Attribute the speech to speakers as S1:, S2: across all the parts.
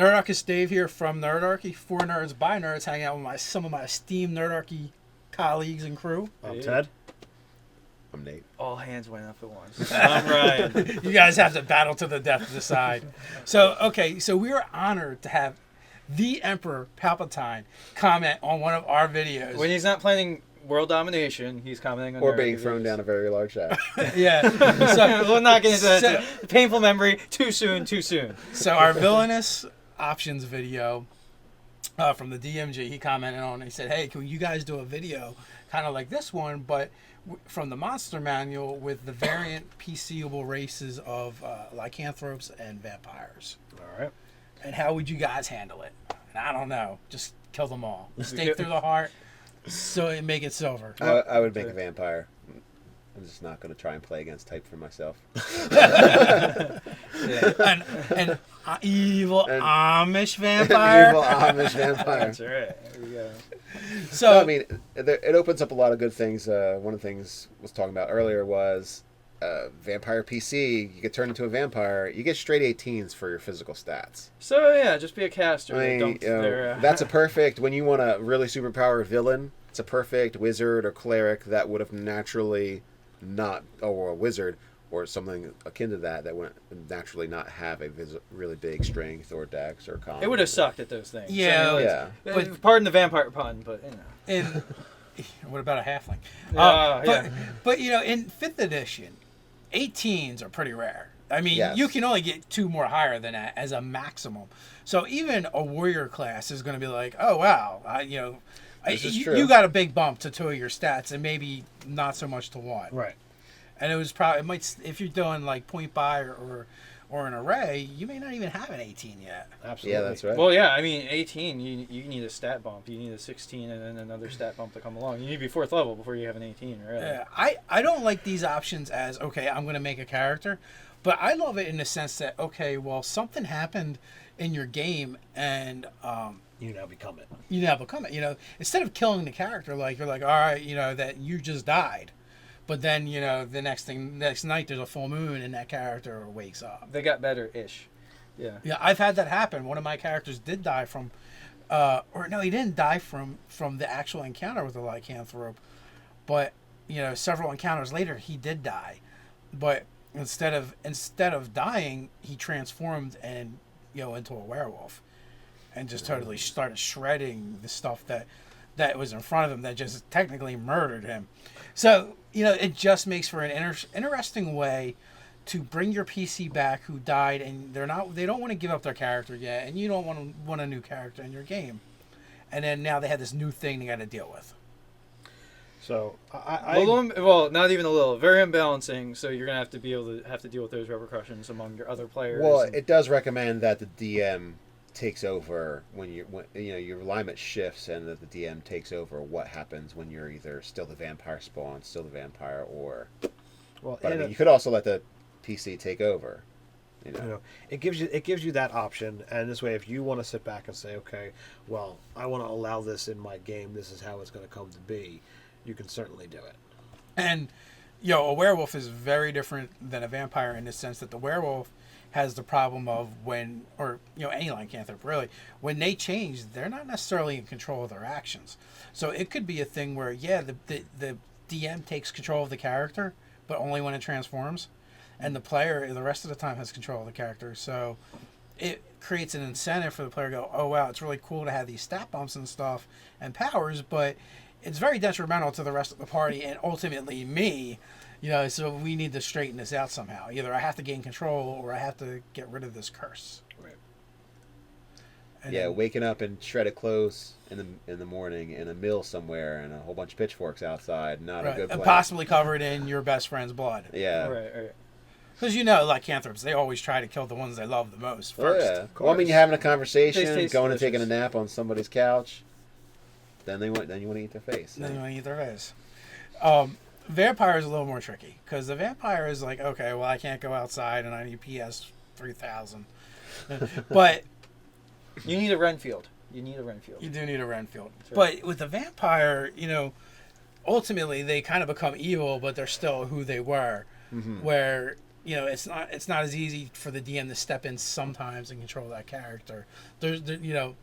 S1: Nerdarchy Dave here from Nerdarchy, for nerds by nerds, hanging out with some of my esteemed Nerdarchy colleagues and crew.
S2: I'm Ted.
S3: I'm Nate.
S4: All hands went up at once. I'm Ryan.
S1: You guys have to battle to the death to decide. So we are honored to have the Emperor Palpatine comment on one of our videos.
S4: When he's not planning world domination, he's commenting on
S3: or being thrown down a very large shaft.
S1: Yeah. So
S4: we'll not get into that. Painful memory. Too soon.
S1: So our Villainous options video from the DMG, he commented on. He said, "Hey, can you guys do a video kind of like this one, but from the monster manual with the variant PCable races of lycanthropes and vampires?
S2: All right.
S1: And how would you guys handle it?" And I don't know. Just kill them all. Stake through the heart, so it make it silver.
S3: I would make a vampire. I'm just not going to try and play against type for myself.
S1: An evil Amish vampire.
S3: Evil Amish vampire.
S4: That's right. There we go.
S1: So
S3: No, I mean, it opens up a lot of good things. One of the things I was talking about earlier was vampire PC. You get turned into a vampire. You get straight 18s for your physical stats.
S4: So yeah, just be a caster.
S3: I mean,
S4: Don't
S3: that's a perfect, when you want a really superpowered villain, it's a perfect wizard or cleric that would have naturally not, or a wizard or something akin to that would naturally not have a really big strength or dex or con.
S4: It would have sucked at those things.
S1: Yeah,
S4: So,
S3: yeah.
S4: But pardon the vampire pun, but you know.
S1: in what about a halfling?
S4: Yeah.
S1: But you know, in 5th edition, 18s are pretty rare. I mean,
S3: Yes.
S1: you can only get 2 more higher than that as a maximum. So even a warrior class is going to be like, oh wow,
S3: This is true.
S1: you got a big bump to 2 of your stats, and maybe not so much to 1.
S2: Right.
S1: And it might, if you're doing like point buy or an array, you may not even have an 18 yet.
S2: Absolutely.
S3: Yeah, that's right.
S4: Well, yeah, I mean, 18, you need a stat bump. You need a 16 and then another stat bump to come along. You need to be 4th level before you have an 18, really.
S1: Yeah, I don't like these options as, okay, I'm going to make a character, but I love it in the sense that, okay, well, something happened in your game and
S2: You now become it.
S1: you now become it. You know, instead of killing the character, like you're like, all right, that you just died. But then, the next night there's a full moon and that character wakes up.
S4: They got better-ish. Yeah.
S1: Yeah, I've had that happen. One of my characters did die from, or no, he didn't die from the actual encounter with the lycanthrope, but several encounters later he did die, but instead of dying, he transformed and into a werewolf, and just totally started shredding the stuff that was in front of him that just technically murdered him. So it just makes for an interesting way to bring your PC back who died, and they don't want to give up their character yet, and you don't want a new character in your game, and then now they have this new thing they got to deal with.
S2: So
S4: well, not even a little. Very unbalancing. So you're gonna have to deal with those repercussions among your other players.
S3: Well, it does recommend that the DM takes over when your alignment shifts, and that the DM takes over what happens when you're either still the vampire spawn, still the vampire, or. But I mean, you could also let the PC take over.
S2: It gives you that option, and this way, if you want to sit back and say, okay, well, I want to allow this in my game. This is how it's going to come to be. You can certainly do it.
S1: And a werewolf is very different than a vampire in the sense that the werewolf has the problem of any lycanthrope really, when they change, they're not necessarily in control of their actions. So it could be a thing where the DM takes control of the character, but only when it transforms, and the player the rest of the time has control of the character. So it creates an incentive for the player to go, oh wow, it's really cool to have these stat bumps and stuff and powers, but it's very detrimental to the rest of the party and ultimately me. So we need to straighten this out somehow. Either I have to gain control or I have to get rid of this curse.
S2: Right.
S1: And
S3: Yeah, waking up in shredded clothes in the morning in a mill somewhere and a whole bunch of pitchforks outside, not a good plan.
S1: And possibly covered in your best friend's blood.
S3: Yeah.
S4: Right.
S1: Because lycanthropes, they always try to kill the ones they love the most first.
S3: Oh, yeah. Well, I mean, you're having a conversation,
S4: Taste
S3: going and
S4: delicious.
S3: taking a nap on somebody's couch. Then you want to eat their face.
S1: Then you want to eat their face. Vampire is a little more tricky because the vampire is like, okay, well, I can't go outside and I need PS 3000. But
S4: You need a Renfield. You
S1: do need a Renfield.
S4: Right.
S1: But with the vampire, ultimately they kind of become evil, but they're still who they were.
S3: Mm-hmm.
S1: Where it's not as easy for the DM to step in sometimes and control that character. The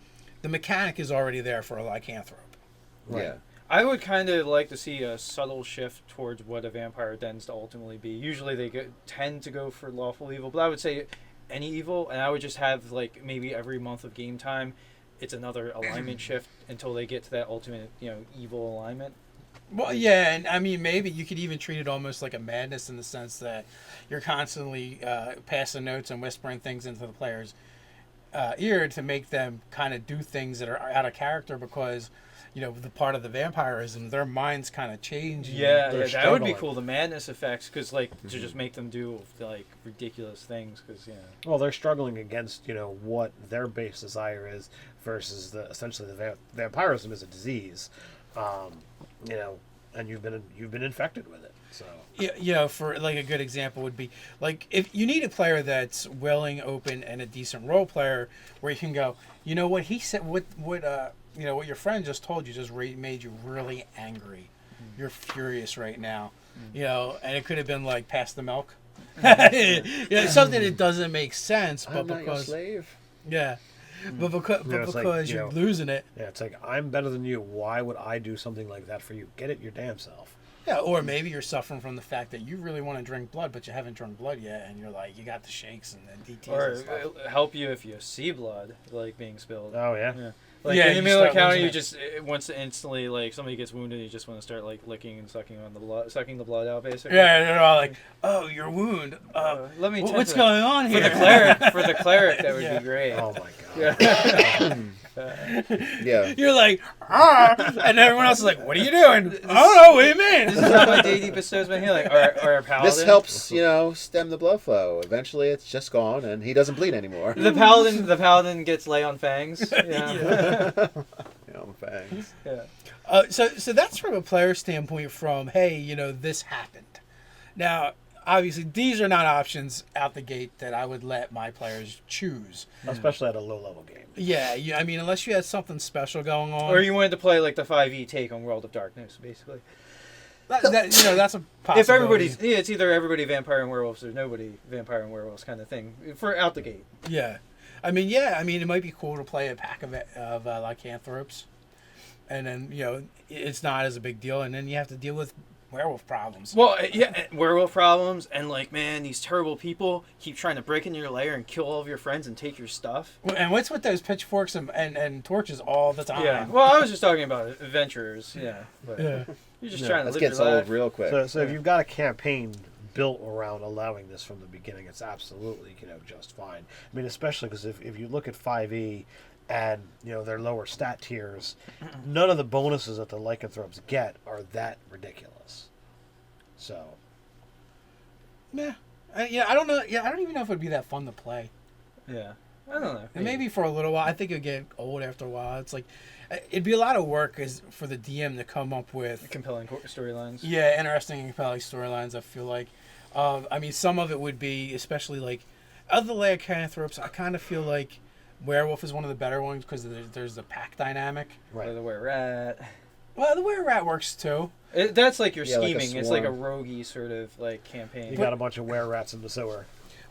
S1: mechanic is already there for a lycanthrope.
S2: Right.
S3: Yeah.
S4: I would kind of like to see a subtle shift towards what a vampire tends to ultimately be. Usually they tend to go for lawful evil, but I would say any evil, and I would just have like maybe every month of game time, it's another alignment shift until they get to that ultimate, evil alignment.
S1: Well, yeah, and I mean, maybe you could even treat it almost like a madness in the sense that you're constantly passing notes and whispering things into the player's ear to make them kind of do things that are out of character because, the part of the vampirism, their minds kind of change.
S4: Yeah,
S2: They're
S4: that would be
S2: struggling.
S4: cool. The madness effects, because to just make them do like ridiculous things, because
S2: Well, they're struggling against what their base desire is versus essentially the vampirism is a disease, and you've been infected with it. So
S1: For like a good example would be like if you need a player that's willing, open, and a decent role player where you can go, what he said, what your friend just told you just made you really angry. You're furious right now, and it could have been like pass the milk, something that doesn't make sense, but
S3: I'm not your
S1: because
S3: slave.
S1: but because you're losing it.
S2: yeah, it's like I'm better than you. Why would I do something like that for you? Get it your damn self.
S1: Yeah, or maybe you're suffering from the fact that you really want to drink blood, but you haven't drunk blood yet, and you're like, you got the shakes and the DTs
S4: or
S1: and stuff.
S4: it'll help you if you see blood like being spilled.
S2: Oh yeah.
S4: Yeah. Like
S1: Yeah,
S4: in the
S1: you
S4: middle of
S1: start
S4: the counter,
S1: losing
S4: you
S1: it.
S4: just once instantly like somebody gets wounded, you just want to start like licking and sucking on the blood, sucking the blood out basically.
S1: Yeah, they're all like, "Oh, your wound.
S4: Let me.
S1: What's
S4: tend to
S1: going on
S4: for
S1: here?"
S4: the cleric? For the cleric, that would
S1: Yeah.
S4: be great.
S2: Oh my god.
S3: Yeah.
S1: You're like, and everyone else is like, "What are you doing?" I don't know. What do you
S4: This is
S1: mean?
S4: how my deity bestows my healing. Or a paladin.
S3: This helps, stem the blood flow. Eventually, it's just gone, and he doesn't bleed anymore.
S4: The paladin gets lay on fangs. Yeah.
S3: Fangs.
S4: Yeah.
S1: So that's from a player standpoint. From hey, this happened. Now, obviously, these are not options out the gate that I would let my players choose.
S2: Especially at a low level game.
S1: Yeah, I mean, unless you had something special going on,
S4: Or you wanted to play like the 5e take on World of Darkness, basically.
S1: that's a possibility.
S4: If everybody's, it's either everybody vampire and werewolves or nobody vampire and werewolves kind of thing for out the gate.
S1: Yeah. I mean, it might be cool to play a pack of lycanthropes. And then, it's not as a big deal. And then you have to deal with werewolf problems.
S4: Well, yeah, werewolf problems, and like, man, these terrible people keep trying to break into your lair and kill all of your friends and take your stuff.
S1: And what's with those pitchforks and torches all the time?
S4: Yeah. Well, I was just talking about adventurers. Yeah. But
S1: Yeah.
S4: you're just
S2: Yeah,
S4: trying to
S3: Let's
S4: live
S3: get
S4: your
S3: sold
S4: life.
S3: real quick.
S2: So if you've got a campaign built around allowing this from the beginning, it's absolutely just fine. I mean, especially because if you look at 5e and their lower stat tiers, none of the bonuses that the lycanthropes get are that ridiculous. So
S1: Yeah. I don't know. Yeah, I don't even know if it'd be that fun to play.
S4: Yeah. I don't know.
S1: And maybe for a little while. I think it'd get old after a while. It's like, it'd be a lot of work for the DM to come up with
S4: compelling storylines.
S1: Yeah, interesting and compelling storylines, I feel like. I mean, some of it would be, especially like, of the lycanthropes, I kind of feel like Werewolf is one of the better ones because there's the pack dynamic.
S4: Or the were-rat.
S1: Well, the were-rat works too.
S4: That's like your
S3: Yeah, like a
S4: scheming. It's like a
S3: swarm.
S4: roguey sort of like campaign.
S2: you got a bunch of were-rats in the sewer.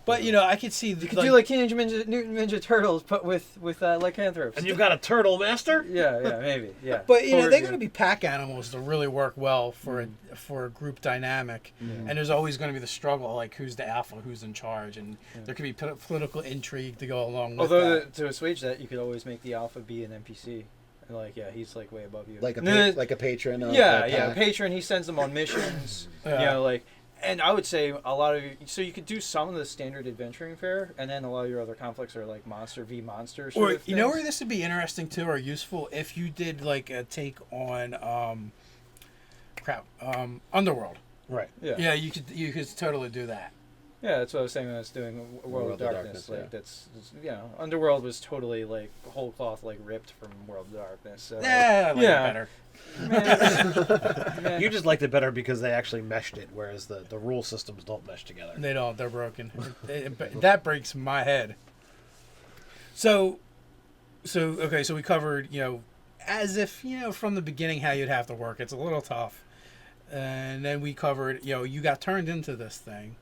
S1: But, I could see...
S4: You could do like Teenage Mutant Ninja Turtles, but with lycanthropes.
S2: And you've got a turtle master?
S4: Yeah, maybe. Yeah.
S1: But, they're
S4: Forward,
S1: going to be pack animals to really work well for a group dynamic.
S4: Mm.
S1: And there's always going to be the struggle, like, who's the alpha, who's in charge. And there could be political intrigue to go along with
S4: Although
S1: that.
S4: to assuage that, you could always make the alpha be an NPC. And like, yeah, he's like way above you.
S3: Like a like a patron. Of
S4: yeah,
S3: the
S4: yeah,
S3: pack.
S4: patron. He sends them on missions.
S1: Yeah.
S4: And I would say a lot of so you could do some of the standard adventuring fare, and then a lot of your other conflicts are like monster v monster. Sort
S1: Or
S4: of
S1: you know
S4: things.
S1: where this would be interesting too, or useful if you did like a take on Underworld.
S2: Right.
S4: Yeah,
S1: You could totally do that.
S4: yeah. That's what I was saying when I was doing World of Darkness. Like that's Underworld was totally like whole cloth like ripped from World of Darkness. So,
S1: Yeah, I like it better.
S4: Man.
S2: You just liked it better because they actually meshed it, whereas the rule systems don't mesh together.
S1: They don't. They're broken. That breaks my head. So we covered as if from the beginning how you'd have to work. It's a little tough, and then we covered you got turned into this thing,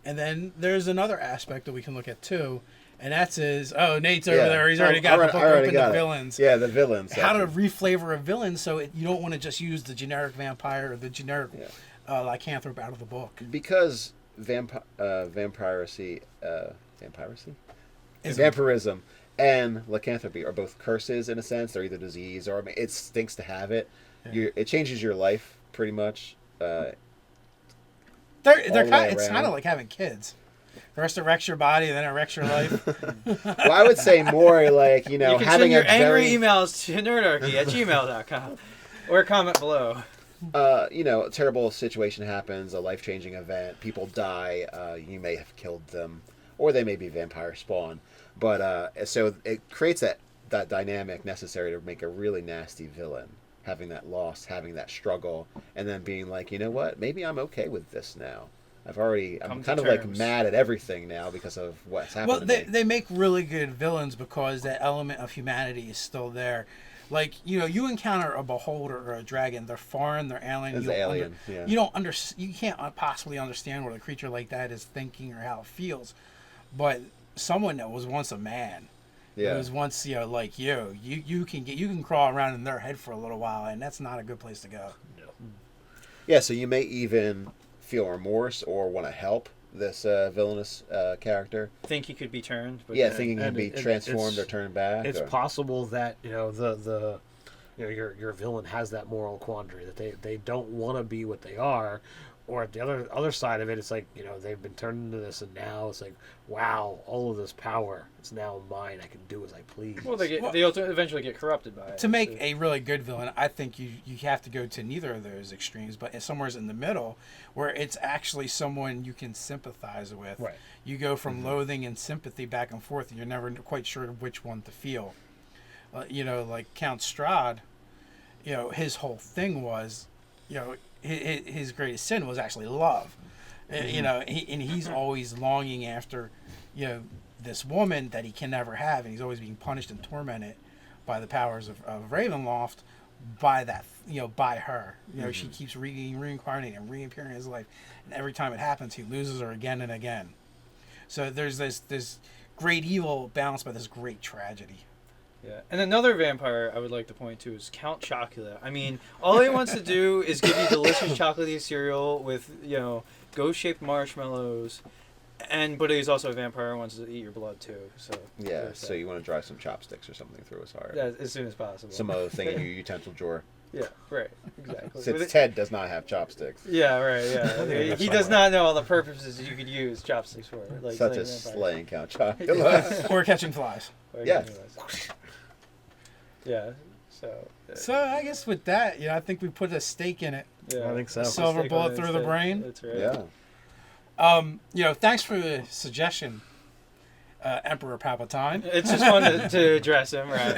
S1: And then there's another aspect that we can look at too, and that's Nate's over there. He's already got the book open to villains.
S3: Yeah, the villains.
S1: How to reflavor a villain so you don't want to just use the generic vampire or the generic lycanthrope out of the book.
S3: Because vampirism and lycanthropy are both curses in a sense. They're either disease or it stinks to have it. Yeah. It changes your life pretty much.
S1: It's kind of like having kids. First it wrecks your body, then it wrecks your life.
S3: Well, I would say more like, you can having
S4: send your angry emails to nerdarchy@gmail.com or comment below.
S3: A terrible situation happens, a life-changing event, people die, you may have killed them, or they may be vampire spawn. But so it creates that dynamic necessary to make a really nasty villain. Having that loss, having that struggle, and then being like, you know what? Maybe I'm okay with this now. I'm kind of like mad at everything now because of what's happened.
S1: Well, they make really good villains because that element of humanity is still there. Like, you encounter a beholder or a dragon, they're foreign, they're alien.
S3: It's alien.
S1: You can't possibly understand what a creature like that is thinking or how it feels. But someone that was once a man. Yeah. It was once, like you can crawl around in their head for a little while, and that's not a good place to go.
S3: No. Yeah, so you may even feel remorse or want to help this villainous character.
S4: Think he could be turned. But
S3: thinking he can be transformed or turned back.
S2: It's possible that your villain has that moral quandary that they don't want to be what they are. Or at the other side of it, it's like, they've been turned into this, and now it's like, wow, all of this power, it's now mine. I can do as I please.
S4: Well, they eventually get corrupted by it.
S1: To make a really good villain, I think you have to go to neither of those extremes, but somewhere's in the middle, where it's actually someone you can sympathize with.
S2: Right.
S1: You go from loathing and sympathy back and forth, and you're never quite sure which one to feel. Like Count Strahd, his whole thing was, his greatest sin was actually love. And he's always longing after this woman that he can never have, and he's always being punished and tormented by the powers of Ravenloft by that by her. She keeps reincarnating and reappearing in his life, and every time it happens he loses her again and again. So there's this great evil balanced by this great tragedy.
S4: Yeah, and another vampire I would like to point to is Count Chocula. I mean, all he wants to do is give you delicious chocolatey cereal with, ghost-shaped marshmallows, but he's also a vampire and wants to eat your blood too. So
S3: so you want to drive some chopsticks or something through his heart.
S4: Yeah, as soon as possible.
S3: Some other thing in your utensil drawer.
S4: Yeah, right, exactly.
S3: Since Ted does not have chopsticks.
S4: Yeah, right, yeah. He does not know all the purposes you could use chopsticks for. Like
S3: such as slaying Count Chocula.
S1: Or catching flies.
S4: Yeah,
S1: so I guess with that, I think we put a stake in it.
S4: Yeah,
S2: I think so.
S1: A silver bullet through the brain.
S4: That's right.
S3: Yeah.
S1: Thanks for the suggestion, Emperor Palpatine.
S4: It's just fun to address him, right?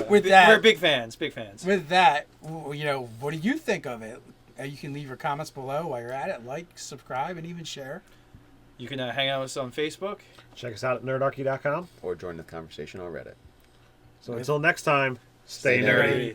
S1: With that,
S4: we're big fans.
S1: With that, what do you think of it? You can leave your comments below while you're at it. Like, subscribe, and even share.
S4: You can hang out with us on Facebook.
S2: Check us out at nerdarchy.com.
S3: Or join the conversation on Reddit.
S2: So until next time, stay nerdy.